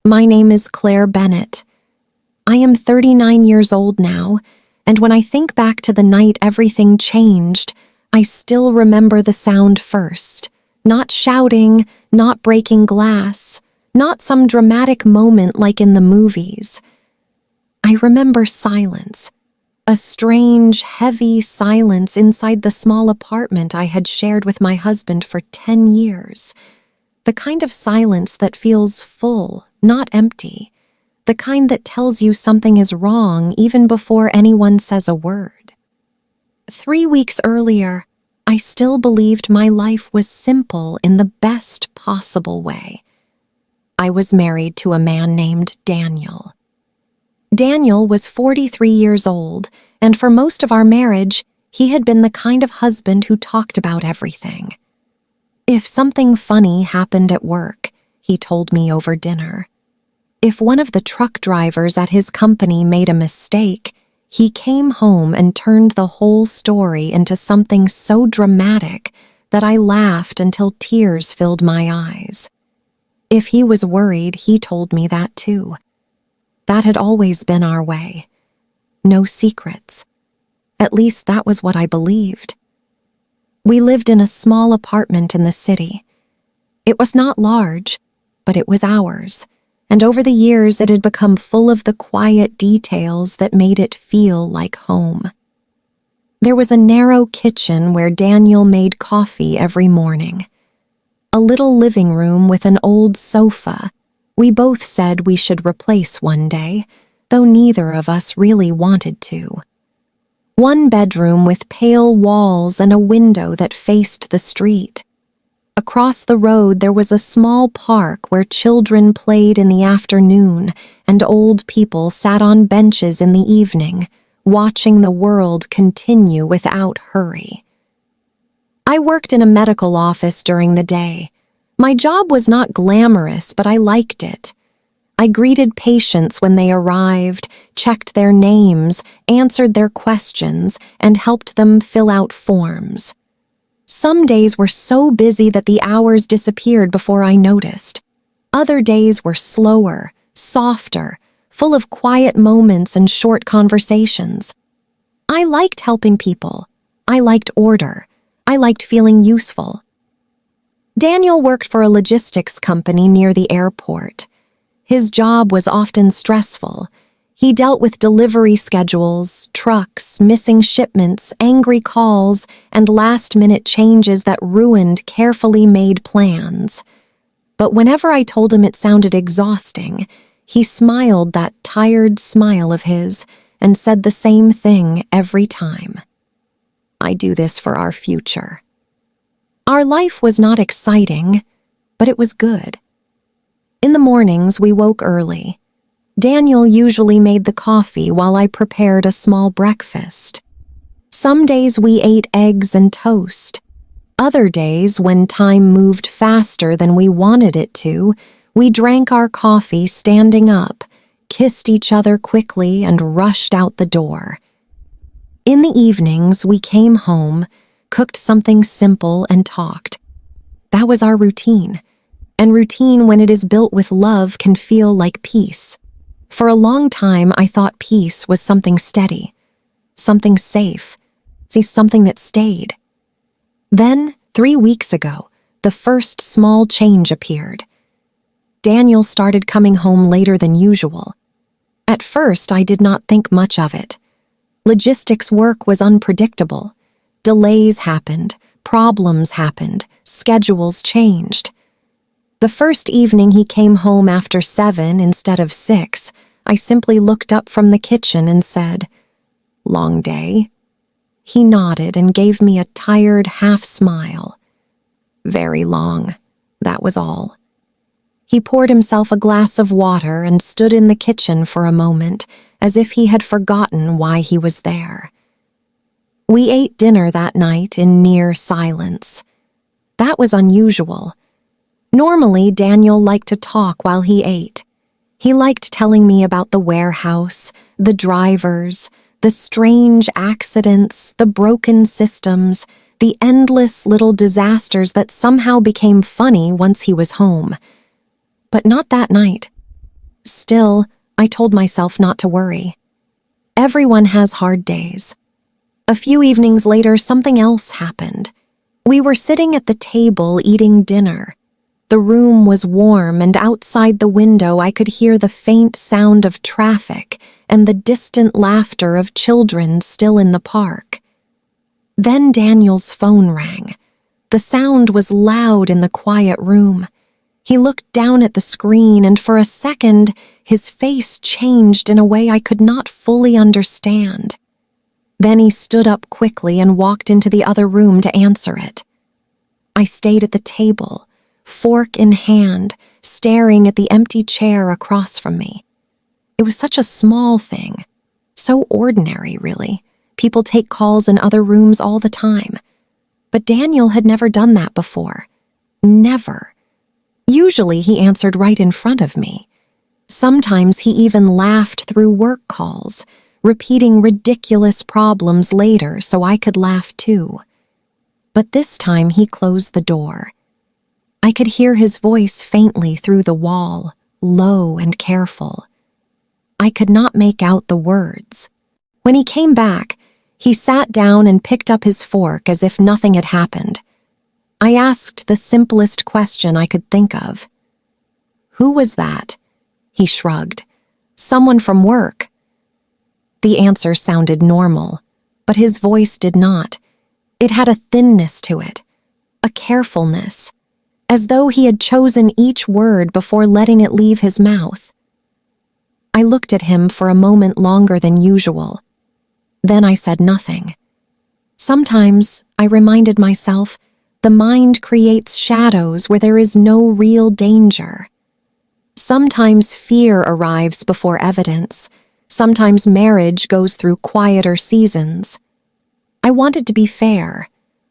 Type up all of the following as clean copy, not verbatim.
My name is Claire Bennett. I am 39 years old now, and when I think back to the night everything changed, I still remember the sound first. Not shouting, not breaking glass, not some dramatic moment like in the movies. I remember silence, a strange, heavy silence inside the small apartment I had shared with my husband for 10 years. The kind of silence that feels full, not empty. The kind that tells you something is wrong even before anyone says a word. 3 weeks earlier, I still believed my life was simple in the best possible way. I was married to a man named Daniel. Daniel was 43 years old, and for most of our marriage, he had been the kind of husband who talked about everything. If something funny happened at work, he told me over dinner. If one of the truck drivers at his company made a mistake, he came home and turned the whole story into something so dramatic that I laughed until tears filled my eyes. If he was worried, he told me that too. That had always been our way. No secrets. At least that was what I believed. We lived in a small apartment in the city. It was not large, but it was ours, and over the years it had become full of the quiet details that made it feel like home. There was a narrow kitchen where Daniel made coffee every morning. A little living room with an old sofa we both said we should replace one day, though neither of us really wanted to. One bedroom with pale walls and a window that faced the street. Across the road there was a small park where children played in the afternoon and old people sat on benches in the evening, watching the world continue without hurry. I worked in a medical office during the day. My job was not glamorous, but I liked it. I greeted patients when they arrived, checked their names, answered their questions, and helped them fill out forms. Some days were so busy that the hours disappeared before I noticed. Other days were slower, softer, full of quiet moments and short conversations. I liked helping people. I liked order. I liked feeling useful. Daniel worked for a logistics company near the airport. His job was often stressful. He dealt with delivery schedules, trucks, missing shipments, angry calls, and last-minute changes that ruined carefully made plans. But whenever I told him it sounded exhausting, he smiled that tired smile of his and said the same thing every time. I do this for our future. Our life was not exciting, but it was good. In the mornings, we woke early. Daniel usually made the coffee while I prepared a small breakfast. Some days we ate eggs and toast. Other days, when time moved faster than we wanted it to, we drank our coffee standing up, kissed each other quickly, and rushed out the door. In the evenings, we came home, cooked something simple, and talked. That was our routine. And routine, when it is built with love, can feel like peace. For a long time, I thought peace was something steady, something safe, something that stayed. Then, 3 weeks ago, the first small change appeared. Daniel started coming home later than usual. At first, I did not think much of it. Logistics work was unpredictable. Delays happened, problems happened, schedules changed. The first evening he came home after 7 instead of 6, I simply looked up from the kitchen and said, "Long day?" He nodded and gave me a tired half-smile. Very long, that was all. He poured himself a glass of water and stood in the kitchen for a moment, as if he had forgotten why he was there. We ate dinner that night in near silence. That was unusual. Normally, Daniel liked to talk while he ate. He liked telling me about the warehouse, the drivers, the strange accidents, the broken systems, the endless little disasters that somehow became funny once he was home. But not that night. Still, I told myself not to worry. Everyone has hard days. A few evenings later, something else happened. We were sitting at the table eating dinner. The room was warm, and outside the window I could hear the faint sound of traffic and the distant laughter of children still in the park. Then Daniel's phone rang. The sound was loud in the quiet room. He looked down at the screen, and for a second, his face changed in a way I could not fully understand. Then he stood up quickly and walked into the other room to answer it. I stayed at the table, fork in hand, staring at the empty chair across from me. It was such a small thing, so ordinary, really. People take calls in other rooms all the time. But Daniel had never done that before. Never. Usually he answered right in front of me. Sometimes he even laughed through work calls, repeating ridiculous problems later so I could laugh too. But this time he closed the door. I could hear his voice faintly through the wall, low and careful. I could not make out the words. When he came back, he sat down and picked up his fork as if nothing had happened. I asked the simplest question I could think of. "Who was that?" He shrugged. "Someone from work." The answer sounded normal, but his voice did not. It had a thinness to it, a carefulness, as though he had chosen each word before letting it leave his mouth. I looked at him for a moment longer than usual. Then I said nothing. Sometimes, I reminded myself, the mind creates shadows where there is no real danger. Sometimes fear arrives before evidence. Sometimes marriage goes through quieter seasons. I wanted to be fair.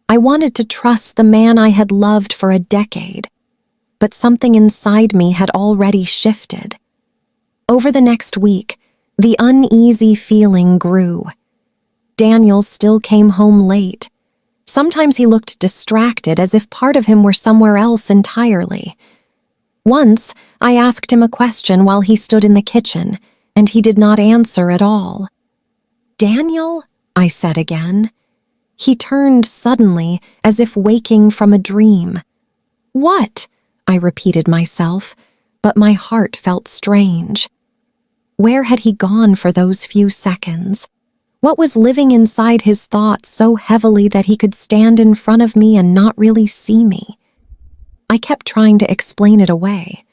I wanted to trust the man I had loved for a decade. But something inside me had already shifted. Over the next week, the uneasy feeling grew. Daniel still came home late. Sometimes he looked distracted, as if part of him were somewhere else entirely. Once, I asked him a question while he stood in the kitchen, and he did not answer at all. "Daniel?" I said again. He turned suddenly, as if waking from a dream. "What?" I repeated myself, but my heart felt strange. Where had he gone for those few seconds? What was living inside his thoughts so heavily that he could stand in front of me and not really see me? I kept trying to explain it away.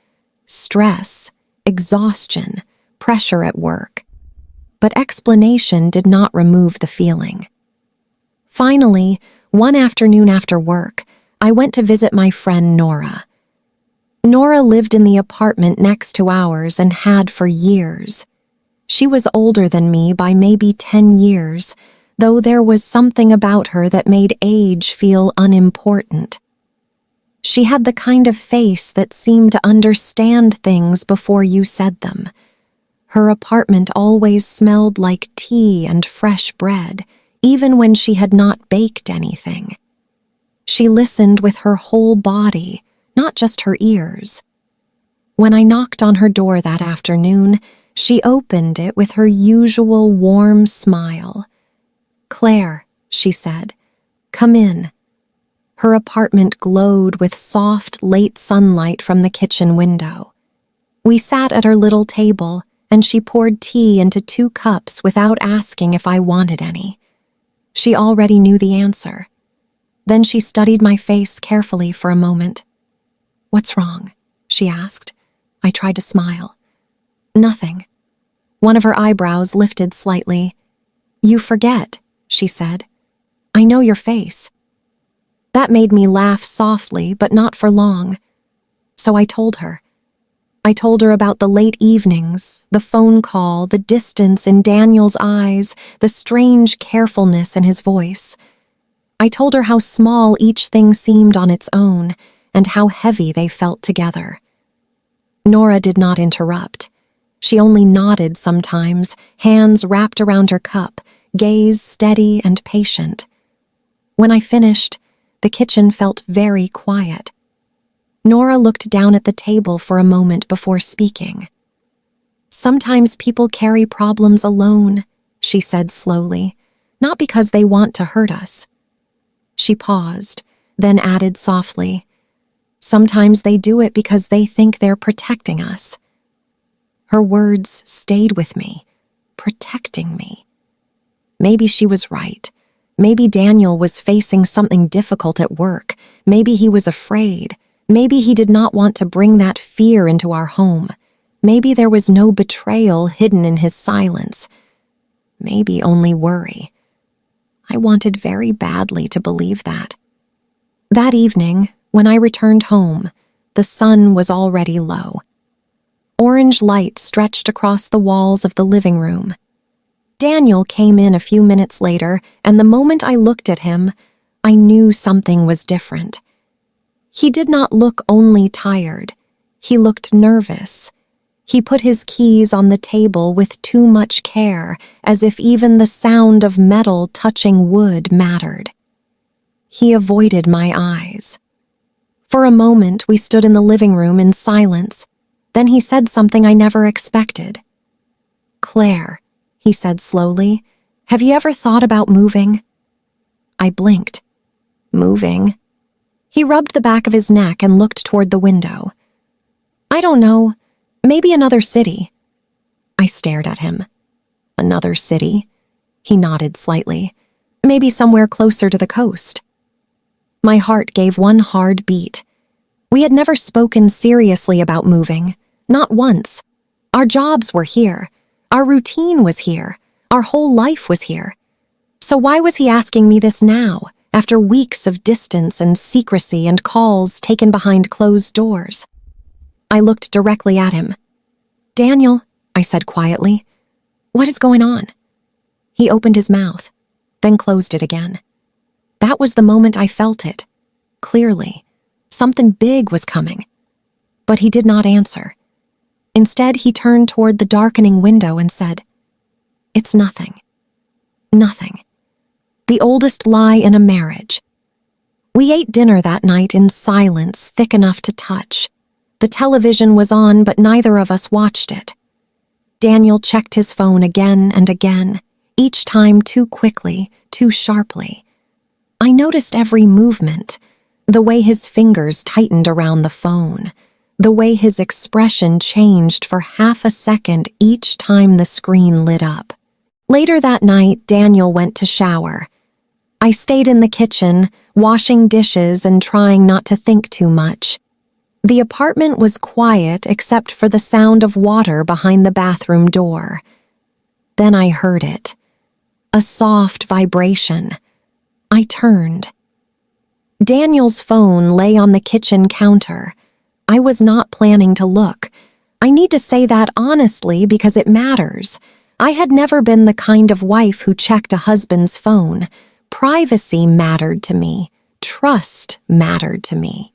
Stress, exhaustion, pressure at work. But explanation did not remove the feeling. Finally, one afternoon after work, I went to visit my friend Nora. Nora lived in the apartment next to ours and had for years. She was older than me by maybe 10 years, though there was something about her that made age feel unimportant. She had the kind of face that seemed to understand things before you said them. Her apartment always smelled like tea and fresh bread, even when she had not baked anything. She listened with her whole body, not just her ears. When I knocked on her door that afternoon, she opened it with her usual warm smile. "Claire," she said, "come in." Her apartment glowed with soft, late sunlight from the kitchen window. We sat at her little table, and she poured tea into 2 cups without asking if I wanted any. She already knew the answer. Then she studied my face carefully for a moment. "What's wrong?" she asked. I tried to smile. "Nothing." One of her eyebrows lifted slightly. "You forget," she said. "I know your face." That made me laugh softly, but not for long. So I told her. I told her about the late evenings, the phone call, the distance in Daniel's eyes, the strange carefulness in his voice. I told her how small each thing seemed on its own, and how heavy they felt together. Nora did not interrupt. She only nodded sometimes, hands wrapped around her cup, gaze steady and patient. When I finished, the kitchen felt very quiet. Nora looked down at the table for a moment before speaking. Sometimes people carry problems alone, she said slowly, not because they want to hurt us. She paused, then added softly, sometimes they do it because they think they're protecting us. Her words stayed with me, protecting me. Maybe she was right. Maybe Daniel was facing something difficult at work. Maybe he was afraid. Maybe he did not want to bring that fear into our home. Maybe there was no betrayal hidden in his silence. Maybe only worry. I wanted very badly to believe that. That evening, when I returned home, the sun was already low. Orange light stretched across the walls of the living room. Daniel came in a few minutes later, and the moment I looked at him, I knew something was different. He did not look only tired. He looked nervous. He put his keys on the table with too much care, as if even the sound of metal touching wood mattered. He avoided my eyes. For a moment, we stood in the living room in silence. Then he said something I never expected. "Claire," he said slowly, "have you ever thought about moving?" I blinked. "Moving?" He rubbed the back of his neck and looked toward the window. "I don't know. Maybe another city." I stared at him. "Another city?" He nodded slightly. "Maybe somewhere closer to the coast." My heart gave one hard beat. We had never spoken seriously about moving. Not once. Our jobs were here. Our routine was here. Our whole life was here. So why was he asking me this now, after weeks of distance and secrecy and calls taken behind closed doors? I looked directly at him. "Daniel," I said quietly, "what is going on?" He opened his mouth, then closed it again. That was the moment I felt it. Clearly, something big was coming. But he did not answer. Instead, he turned toward the darkening window and said, "It's nothing. Nothing." The oldest lie in a marriage. We ate dinner that night in silence thick enough to touch. The television was on, but neither of us watched it. Daniel checked his phone again and again, each time too quickly, too sharply. I noticed every movement, the way his fingers tightened around the phone, the way his expression changed for half a second each time the screen lit up. Later that night, Daniel went to shower. I stayed in the kitchen, washing dishes and trying not to think too much. The apartment was quiet except for the sound of water behind the bathroom door. Then I heard it. A soft vibration. I turned. Daniel's phone lay on the kitchen counter. I was not planning to look. I need to say that honestly because it matters. I had never been the kind of wife who checked a husband's phone. Privacy mattered to me. Trust mattered to me.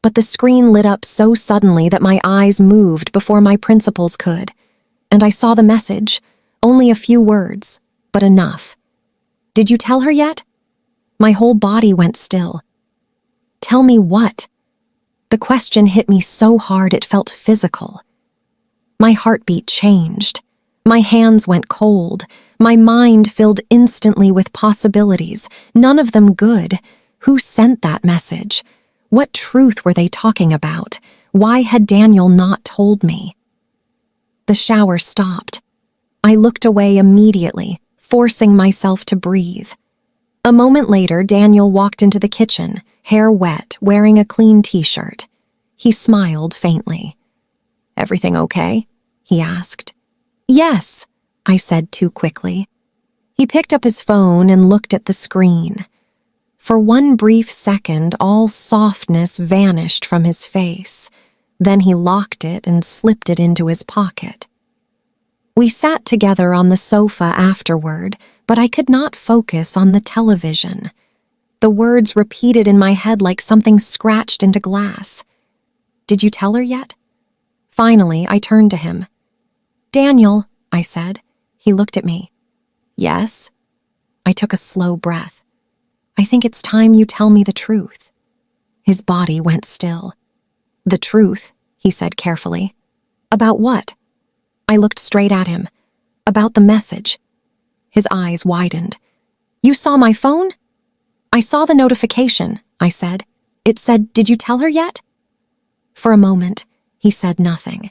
But the screen lit up so suddenly that my eyes moved before my principles could. And I saw the message. Only a few words, but enough. "Did you tell her yet?" My whole body went still. "Tell me what?" The question hit me so hard it felt physical. My heartbeat changed. My hands went cold. My mind filled instantly with possibilities, none of them good. Who sent that message? What truth were they talking about? Why had Daniel not told me? The shower stopped. I looked away immediately, forcing myself to breathe. A moment later, Daniel walked into the kitchen, hair wet, wearing a clean t-shirt. He smiled faintly. "Everything okay?" he asked. "Yes," I said too quickly. He picked up his phone and looked at the screen. For one brief second, all softness vanished from his face. Then he locked it and slipped it into his pocket. We sat together on the sofa afterward, but I could not focus on the television. The words repeated in my head like something scratched into glass. "Did you tell her yet?" Finally, I turned to him. "Daniel," I said. He looked at me. "Yes?" I took a slow breath. "I think it's time you tell me the truth." His body went still. "The truth," he said carefully. "About what?" I looked straight at him. About the message. His eyes widened. You saw my phone? I saw the notification, I said. It said, did you tell her yet? For a moment, he said nothing.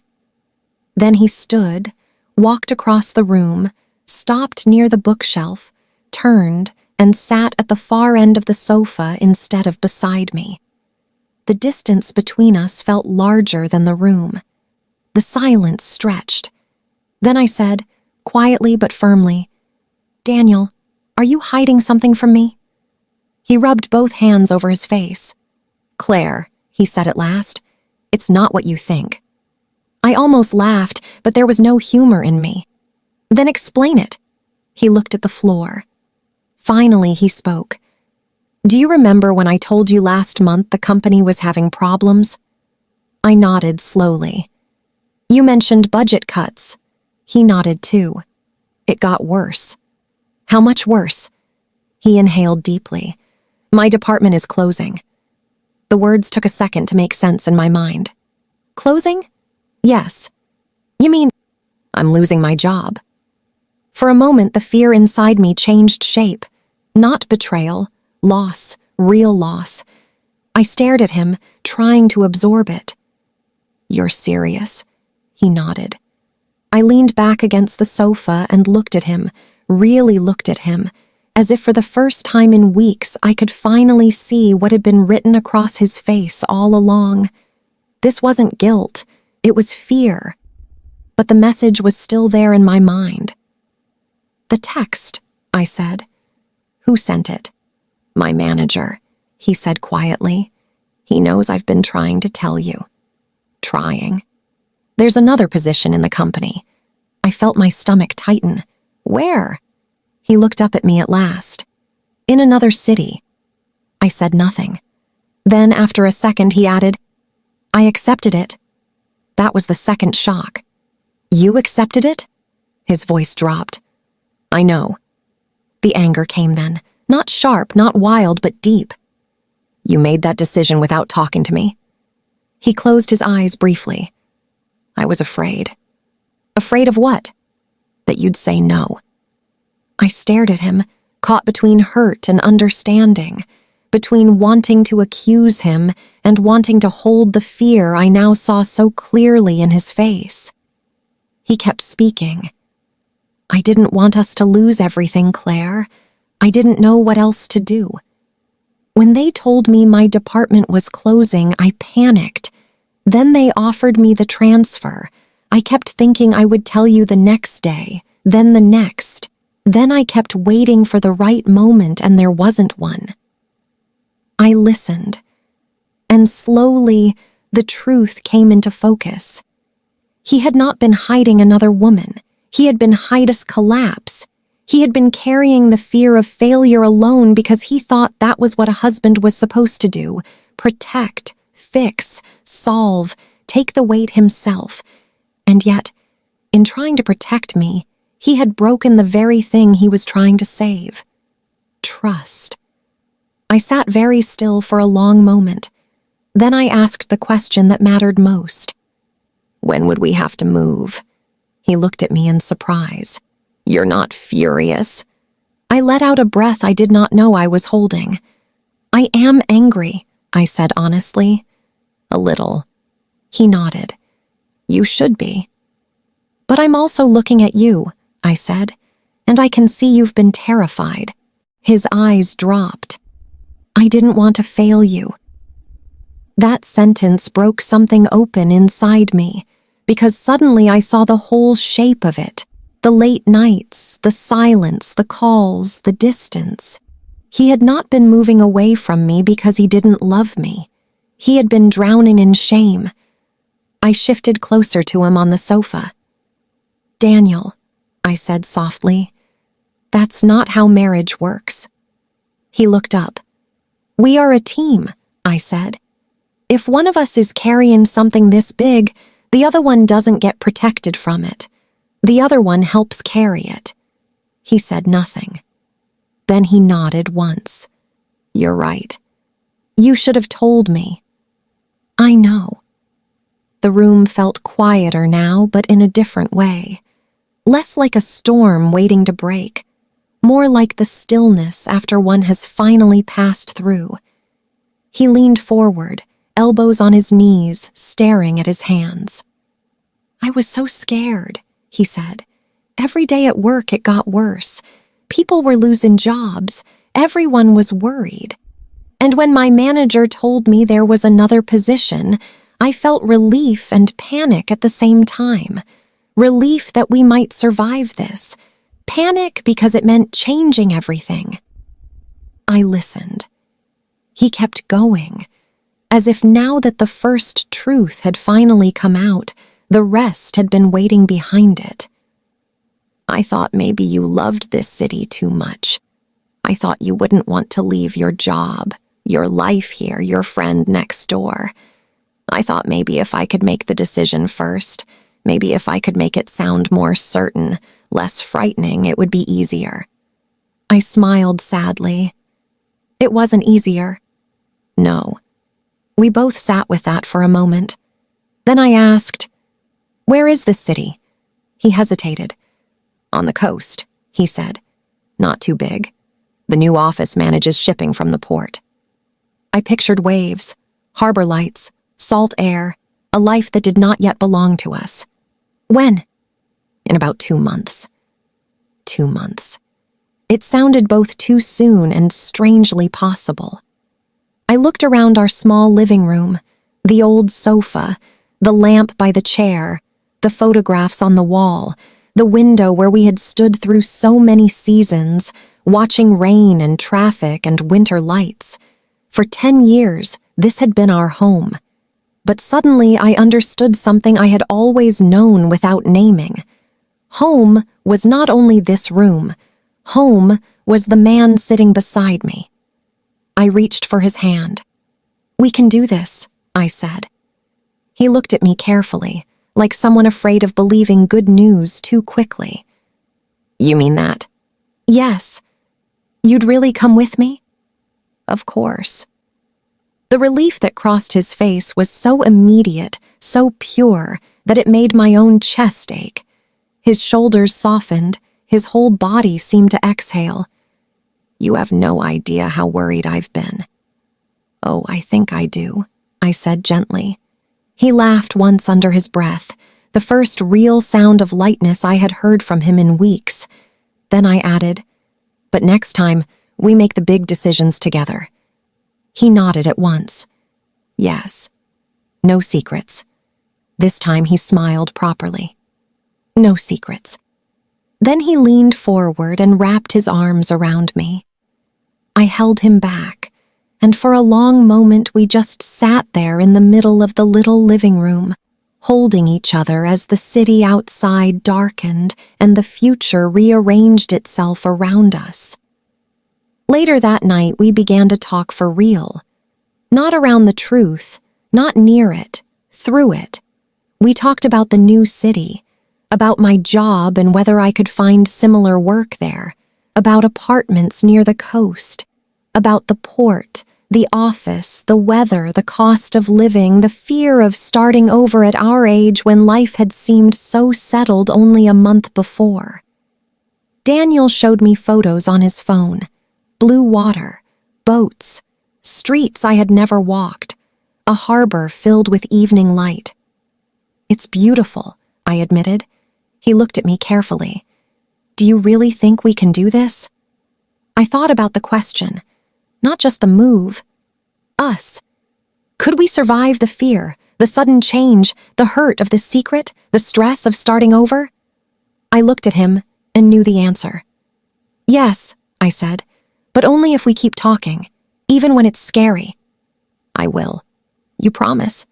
Then he stood, walked across the room, stopped near the bookshelf, turned, and sat at the far end of the sofa instead of beside me. The distance between us felt larger than the room. The silence stretched. Then I said, quietly but firmly, Daniel, are you hiding something from me? He rubbed both hands over his face. Claire, he said at last, it's not what you think. I almost laughed, but there was no humor in me. Then explain it. He looked at the floor. Finally, he spoke. Do you remember when I told you last month the company was having problems? I nodded slowly. You mentioned budget cuts. He nodded too. It got worse. How much worse? He inhaled deeply. My department is closing. The words took a second to make sense in my mind. Closing? Yes. You mean, I'm losing my job. For a moment, the fear inside me changed shape. Not betrayal, loss, real loss. I stared at him, trying to absorb it. You're serious? He nodded. I leaned back against the sofa and looked at him, really looked at him, as if for the first time in weeks I could finally see what had been written across his face all along. This wasn't guilt, it was fear. But the message was still there in my mind. The text, I said. Who sent it? My manager, he said quietly. He knows I've been trying to tell you. Trying. There's another position in the company. I felt my stomach tighten. Where? He looked up at me at last. In another city. I said nothing. Then, after a second, he added, I accepted it. That was the second shock. You accepted it? His voice dropped. I know. The anger came then. Not sharp, not wild, but deep. You made that decision without talking to me. He closed his eyes briefly. I was afraid. Afraid of what? That you'd say no. I stared at him, caught between hurt and understanding, between wanting to accuse him and wanting to hold the fear I now saw so clearly in his face. He kept speaking. I didn't want us to lose everything, Claire. I didn't know what else to do. When they told me my department was closing, I panicked. Then they offered me the transfer. I kept thinking I would tell you the next day, then the next. Then I kept waiting for the right moment and there wasn't one. I listened. And slowly, the truth came into focus. He had not been hiding another woman. He had been hiding collapse. He had been carrying the fear of failure alone because he thought that was what a husband was supposed to do. Protect, fix, solve, take the weight himself. And yet, in trying to protect me, he had broken the very thing he was trying to save. Trust. I sat very still for a long moment. Then I asked the question that mattered most. When would we have to move? He looked at me in surprise. You're not furious? I let out a breath I did not know I was holding. I am angry, I said honestly. A little. He nodded. You should be. But I'm also looking at you, I said, and I can see you've been terrified. His eyes dropped. I didn't want to fail you. That sentence broke something open inside me, because suddenly I saw the whole shape of it. The late nights, the silence, the calls, the distance. He had not been moving away from me because he didn't love me. He had been drowning in shame. I shifted closer to him on the sofa. Daniel, I said softly, that's not how marriage works. He looked up. We are a team, I said. If one of us is carrying something this big, the other one doesn't get protected from it. The other one helps carry it. He said nothing. Then he nodded once. You're right. You should have told me. I know. The the room felt quieter now, but in a different way. Less like a storm waiting to break, more like the stillness after one has finally passed through. He leaned forward, elbows on his knees, staring at his hands. "I was so scared," he said. "Every day at work it got worse. People were losing jobs. Everyone was worried. And when my manager told me there was another position, I felt relief and panic at the same time. Relief that we might survive this. Panic because it meant changing everything." I listened. He kept going, as if now that the first truth had finally come out, the rest had been waiting behind it. "I thought maybe you loved this city too much. I thought you wouldn't want to leave your job, your life here, your friend next door. I thought maybe if I could make the decision first, maybe if I could make it sound more certain, less frightening, it would be easier." I smiled sadly. It wasn't easier. No. We both sat with that for a moment. Then I asked, "Where is this city?" He hesitated. "On the coast," he said. "Not too big. The new office manages shipping from the port." I pictured waves, harbor lights, salt air, a life that did not yet belong to us. "When?" "In about 2 months." 2 months. It sounded both too soon and strangely possible. I looked around our small living room, the old sofa, the lamp by the chair, the photographs on the wall, the window where we had stood through so many seasons, watching rain and traffic and winter lights. For 10 years, this had been our home. But suddenly I understood something I had always known without naming. Home was not only this room. Home was the man sitting beside me. I reached for his hand. "We can do this," I said. He looked at me carefully, like someone afraid of believing good news too quickly. "You mean that?" "Yes. You'd really come with me?" "Of course." The relief that crossed his face was so immediate, so pure, that it made my own chest ache. His shoulders softened, his whole body seemed to exhale. "You have no idea how worried I've been." "Oh, I think I do," I said gently. He laughed once under his breath, the first real sound of lightness I had heard from him in weeks. Then I added, "But next time, we make the big decisions together." He nodded at once. "Yes. No secrets." This time he smiled properly. "No secrets." Then he leaned forward and wrapped his arms around me. I held him back, and for a long moment we just sat there in the middle of the little living room, holding each other as the city outside darkened and the future rearranged itself around us. Later that night, we began to talk for real. Not around the truth, not near it, through it. We talked about the new city, about my job and whether I could find similar work there, about apartments near the coast, about the port, the office, the weather, the cost of living, the fear of starting over at our age when life had seemed so settled only a month before. Daniel showed me photos on his phone. Blue water, boats, streets I had never walked, a harbor filled with evening light. "It's beautiful," I admitted. He looked at me carefully. "Do you really think we can do this?" I thought about the question, not just the move. Us. Could we survive the fear, the sudden change, the hurt of the secret, the stress of starting over? I looked at him and knew the answer. "Yes," I said. "But only if we keep talking, even when it's scary." "I will. You promise?"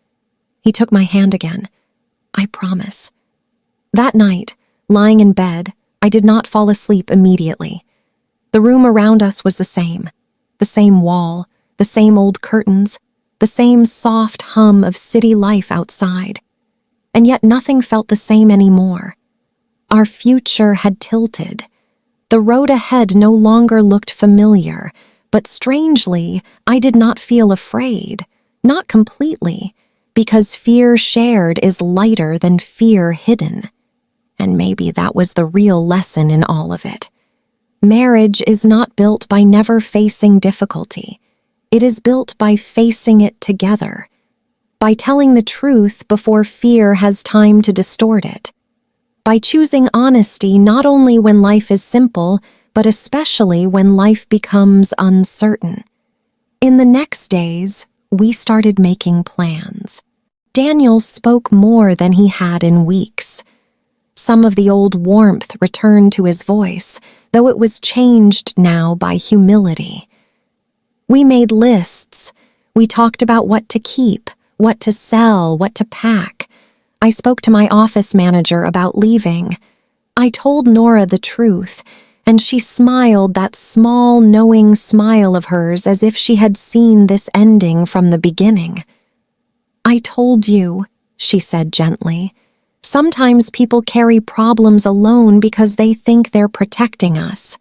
He took my hand again. "I promise." That night, lying in bed, I did not fall asleep immediately. The room around us was the same wall, the same old curtains, the same soft hum of city life outside. And yet nothing felt the same anymore. Our future had tilted. The road ahead no longer looked familiar, but strangely, I did not feel afraid. Not completely. because fear shared is lighter than fear hidden. And maybe that was the real lesson in all of it. Marriage is not built by never facing difficulty. It is built by facing it together, by telling the truth before fear has time to distort it, by choosing honesty not only when life is simple, but especially when life becomes uncertain. In the next days, we started making plans. Daniel spoke more than he had in weeks. Some of the old warmth returned to his voice, though it was changed now by humility. We made lists. We talked about what to keep, what to sell, what to pack. I spoke to my office manager about leaving. I told Nora the truth, and she smiled that small, knowing smile of hers as if she had seen this ending from the beginning. "I told you," she said gently. "Sometimes people carry problems alone because they think they're protecting us."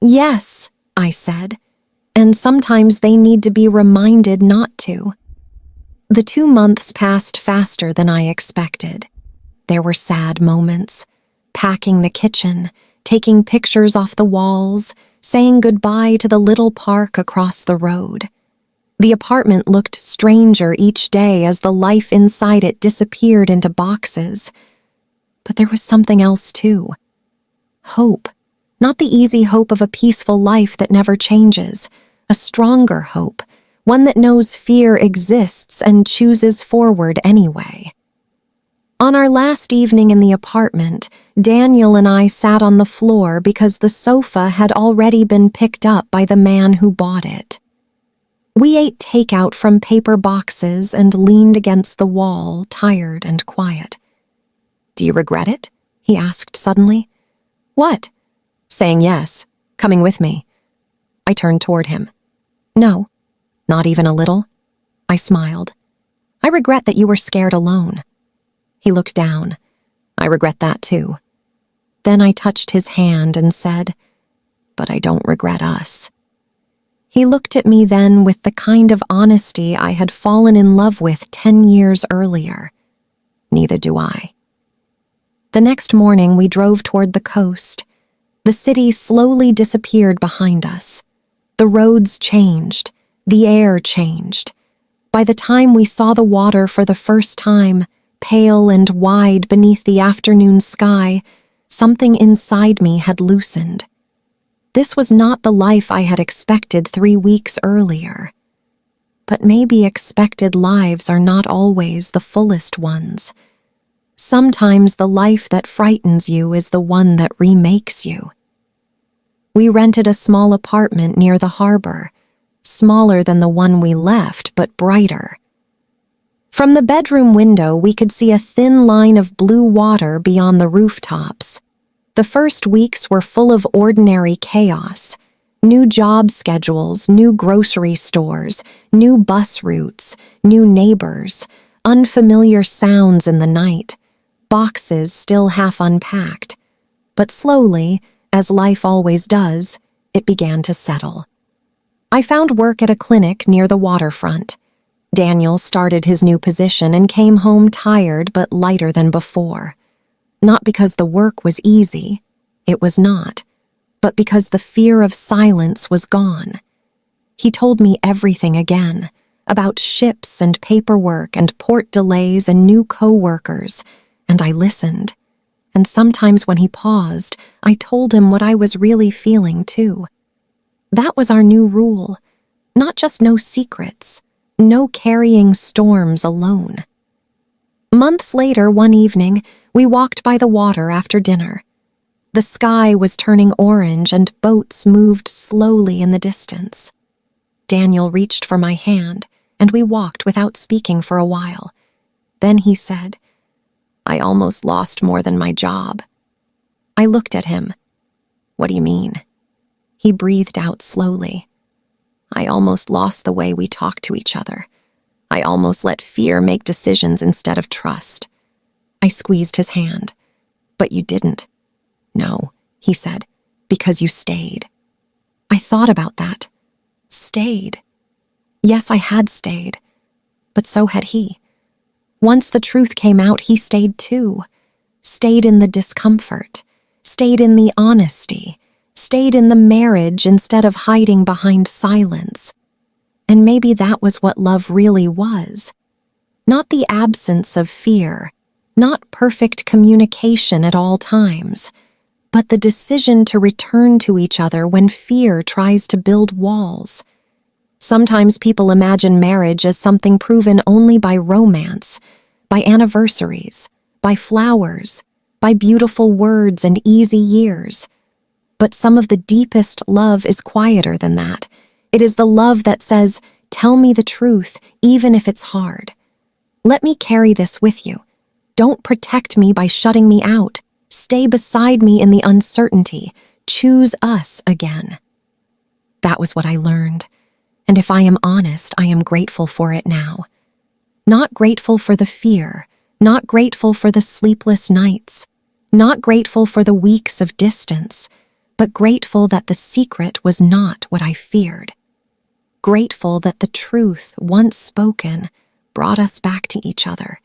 "Yes," I said, "and sometimes they need to be reminded not to." The 2 months passed faster than I expected. There were sad moments, packing the kitchen, taking pictures off the walls, saying goodbye to the little park across the road. The apartment looked stranger each day as the life inside it disappeared into boxes. But there was something else too. Hope. Not the easy hope of a peaceful life that never changes. A stronger hope. One that knows fear exists and chooses forward anyway. On our last evening in the apartment, Daniel and I sat on the floor because the sofa had already been picked up by the man who bought it. We ate takeout from paper boxes and leaned against the wall, tired and quiet. "Do you regret it?" he asked suddenly. "What?" "Saying yes, coming with me." I turned toward him. "No, not even a little." I smiled. "I regret that you were scared alone." He looked down. "I regret that too." Then I touched his hand and said, "But I don't regret us." He looked at me then with the kind of honesty I had fallen in love with 10 years earlier. "Neither do I." The next morning we drove toward the coast. The city slowly disappeared behind us. The roads changed. The air changed. By the time we saw the water for the first time, pale and wide beneath the afternoon sky, something inside me had loosened. This was not the life I had expected 3 weeks earlier. But maybe expected lives are not always the fullest ones. Sometimes the life that frightens you is the one that remakes you. We rented a small apartment near the harbor, smaller than the one we left, but brighter. From the bedroom window, we could see a thin line of blue water beyond the rooftops. The first weeks were full of ordinary chaos. New job schedules, new grocery stores, new bus routes, new neighbors, unfamiliar sounds in the night, boxes still half unpacked. But slowly, as life always does, it began to settle. I found work at a clinic near the waterfront. Daniel started his new position and came home tired but lighter than before. Not because the work was easy, it was not, but because the fear of silence was gone. He told me everything again, about ships and paperwork and port delays and new co-workers, and I listened. And sometimes when he paused, I told him what I was really feeling too. That was our new rule, not just no secrets, no carrying storms alone. Months later, one evening, we walked by the water after dinner. The sky was turning orange and boats moved slowly in the distance. Daniel reached for my hand, and we walked without speaking for a while. Then he said, "I almost lost more than my job." I looked at him. "What do you mean?" He breathed out slowly. "I almost lost the way we talk to each other. I almost let fear make decisions instead of trust." I squeezed his hand. "But you didn't." "No," he said, "because you stayed." I thought about that. Stayed. Yes, I had stayed. But so had he. Once the truth came out, he stayed too. Stayed in the discomfort, stayed in the honesty, stayed in the marriage instead of hiding behind silence. And maybe that was what love really was. Not the absence of fear, not perfect communication at all times, but the decision to return to each other when fear tries to build walls. Sometimes people imagine marriage as something proven only by romance, by anniversaries, by flowers, by beautiful words and easy years. But some of the deepest love is quieter than that. It is the love that says, "Tell me the truth, even if it's hard. Let me carry this with you. Don't protect me by shutting me out. Stay beside me in the uncertainty. Choose us again." That was what I learned. And if I am honest, I am grateful for it now. Not grateful for the fear, not grateful for the sleepless nights, not grateful for the weeks of distance, but grateful that the secret was not what I feared. Grateful that the truth, once spoken, brought us back to each other.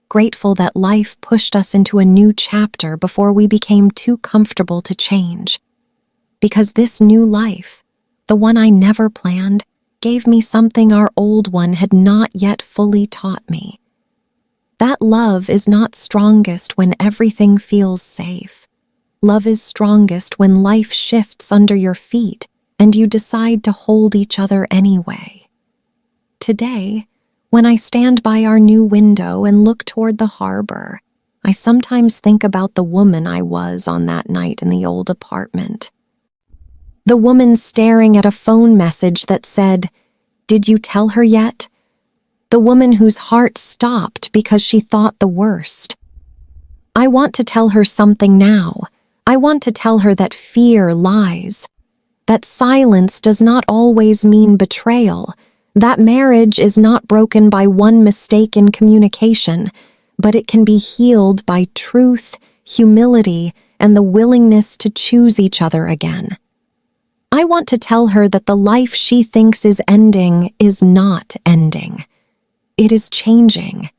Grateful that life pushed us into a new chapter before we became too comfortable to change. Because this new life, the one I never planned, gave me something our old one had not yet fully taught me. That love is not strongest when everything feels safe. Love is strongest when life shifts under your feet and you decide to hold each other anyway. Today, when I stand by our new window and look toward the harbor, I sometimes think about the woman I was on that night in the old apartment. The woman staring at a phone message that said, "Did you tell her yet?" The woman whose heart stopped because she thought the worst. I want to tell her something now. I want to tell her that fear lies, that silence does not always mean betrayal, that marriage is not broken by one mistake in communication, but it can be healed by truth, humility, and the willingness to choose each other again. I want to tell her that the life she thinks is ending is not ending. It is changing.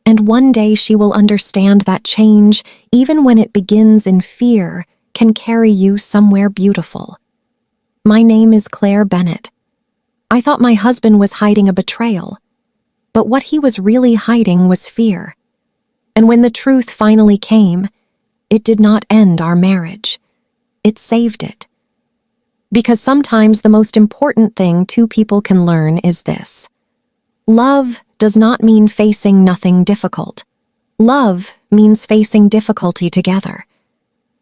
And one day she will understand that change, even when it begins in fear, can carry you somewhere beautiful. My name is Claire Bennett. I thought my husband was hiding a betrayal, but what he was really hiding was fear. And when the truth finally came, it did not end our marriage. It saved it. Because sometimes the most important thing two people can learn is this: love does not mean facing nothing difficult. Love means facing difficulty together.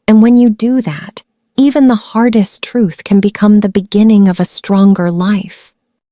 And when you do that, even the hardest truth can become the beginning of a stronger life.